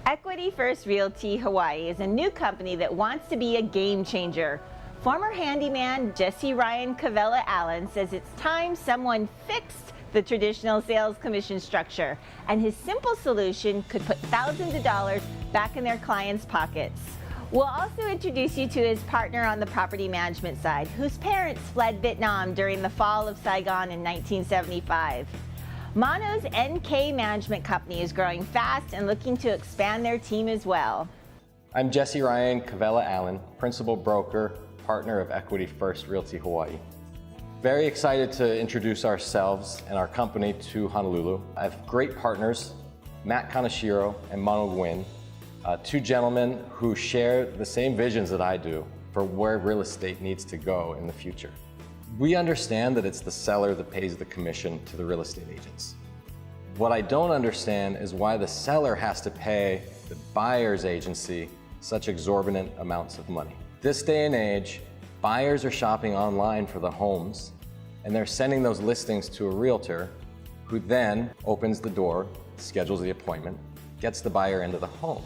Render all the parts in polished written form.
Equity First Realty Hawaii is a new company that wants to be a game changer. Former handyman Jesse Ryan Kawela Allen says it's time someone fixed the traditional sales commission structure, and his simple solution could put thousands of dollars back in their clients' pockets. We'll also introduce you to his partner on the property management side, whose parents fled Vietnam during the fall of Saigon in 1975. Mono's NK Management Company is growing fast and looking to expand their team as well. I'm Jesse Ryan Kawela Allen, Principal Broker, Partner of Equity First Realty Hawaii. Very excited to introduce ourselves and our company to Honolulu. I have great partners, Matt Kaneshiro and Mono Gwyn, two gentlemen who share the same visions that I do for where real estate needs to go in the future. We understand that it's the seller that pays the commission to the real estate agents. What I don't understand is why the seller has to pay the buyer's agency such exorbitant amounts of money. This day and age, buyers are shopping online for the homes, and they're sending those listings to a realtor who then opens the door, schedules the appointment, gets the buyer into the home.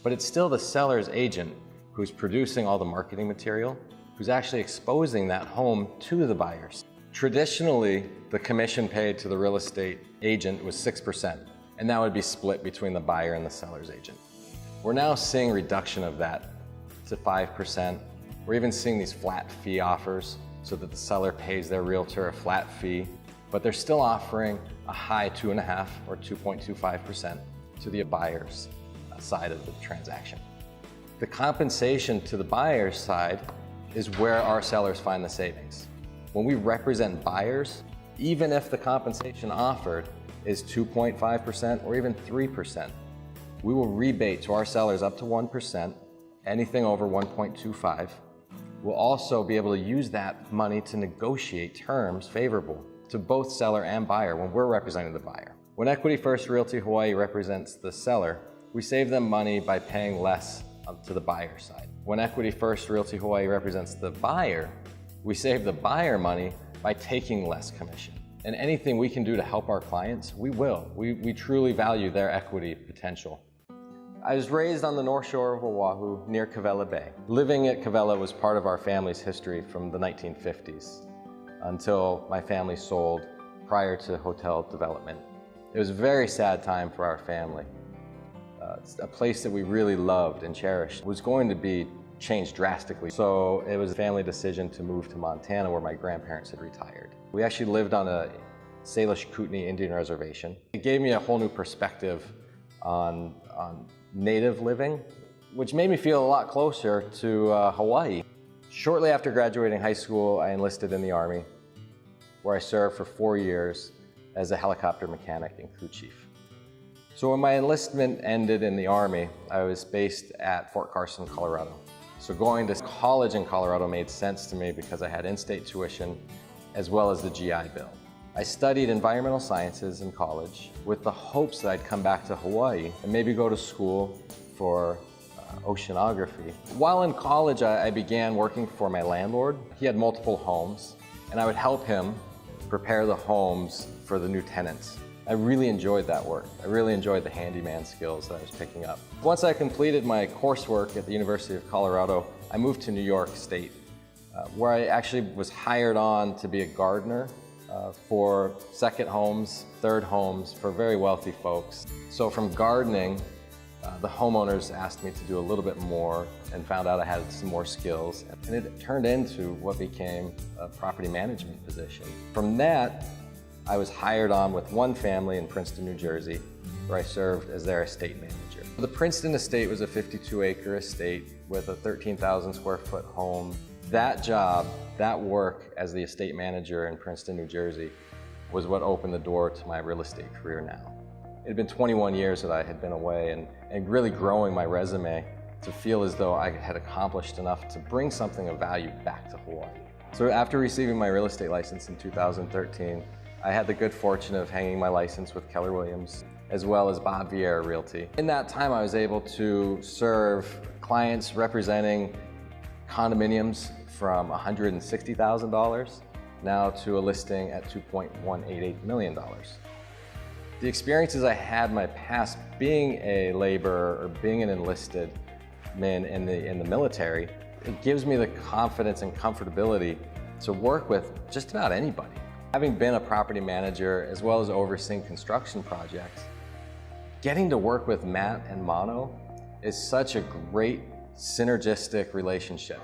But it's still the seller's agent who's producing all the marketing material, who's actually exposing that home to the buyers. Traditionally, the commission paid to the real estate agent was 6%, and that would be split between the buyer and the seller's agent. We're now seeing reduction of that to 5%. We're even seeing these flat fee offers so that the seller pays their realtor a flat fee, but they're still offering a high 2.5 or 2.25% to the buyer's side of the transaction. The compensation to the buyer's side is where our sellers find the savings. When we represent buyers, even if the compensation offered is 2.5% or even 3%, we will rebate to our sellers up to 1%, anything over 1.25. We'll also be able to use that money to negotiate terms favorable to both seller and buyer when we're representing the buyer. When Equity First Realty Hawaii represents the seller, we save them money by paying less to the buyer side. When Equity First Realty Hawaii represents the buyer, we save the buyer money by taking less commission. And anything we can do to help our clients, we will. We truly value their equity potential. I was raised on the North Shore of Oahu near Kawela Bay. Living at Kawela was part of our family's history from the 1950s until my family sold prior to hotel development. It was a very sad time for our family. A place that we really loved and cherished was going to be changed drastically. So it was a family decision to move to Montana where my grandparents had retired. We actually lived on a Salish Kootenai Indian reservation. It gave me a whole new perspective on native living, which made me feel a lot closer to Hawaii. Shortly after graduating high school, I enlisted in the Army, where I served for 4 years as a helicopter mechanic and crew chief. So when my enlistment ended in the Army, I was based at Fort Carson, Colorado. So going to college in Colorado made sense to me because I had in-state tuition as well as the GI Bill. I studied environmental sciences in college with the hopes that I'd come back to Hawaii and maybe go to school for oceanography. While in college, I began working for my landlord. He had multiple homes, and I would help him prepare the homes for the new tenants. I really enjoyed that work. I really enjoyed the handyman skills that I was picking up. Once I completed my coursework at the University of Colorado, I moved to New York State, where I actually was hired on to be a gardener for second homes, third homes for very wealthy folks. So from gardening, the homeowners asked me to do a little bit more and found out I had some more skills. And it turned into what became a property management position. From that, I was hired on with one family in Princeton, New Jersey, where I served as their estate manager. The Princeton estate was a 52-acre estate with a 13,000 square foot home. That job, that work as the estate manager in Princeton, New Jersey, was what opened the door to my real estate career now. It had been 21 years that I had been away and really growing my resume to feel as though I had accomplished enough to bring something of value back to Hawaii. So after receiving my real estate license in 2013, I had the good fortune of hanging my license with Keller Williams as well as Bob Vieira Realty. In that time, I was able to serve clients representing condominiums from $160,000 now to a listing at $2.188 million. The experiences I had in my past being a laborer or being an enlisted man in the military, it gives me the confidence and comfortability to work with just about anybody. Having been a property manager as well as overseeing construction projects, getting to work with Matt and Mano is such a great synergistic relationship.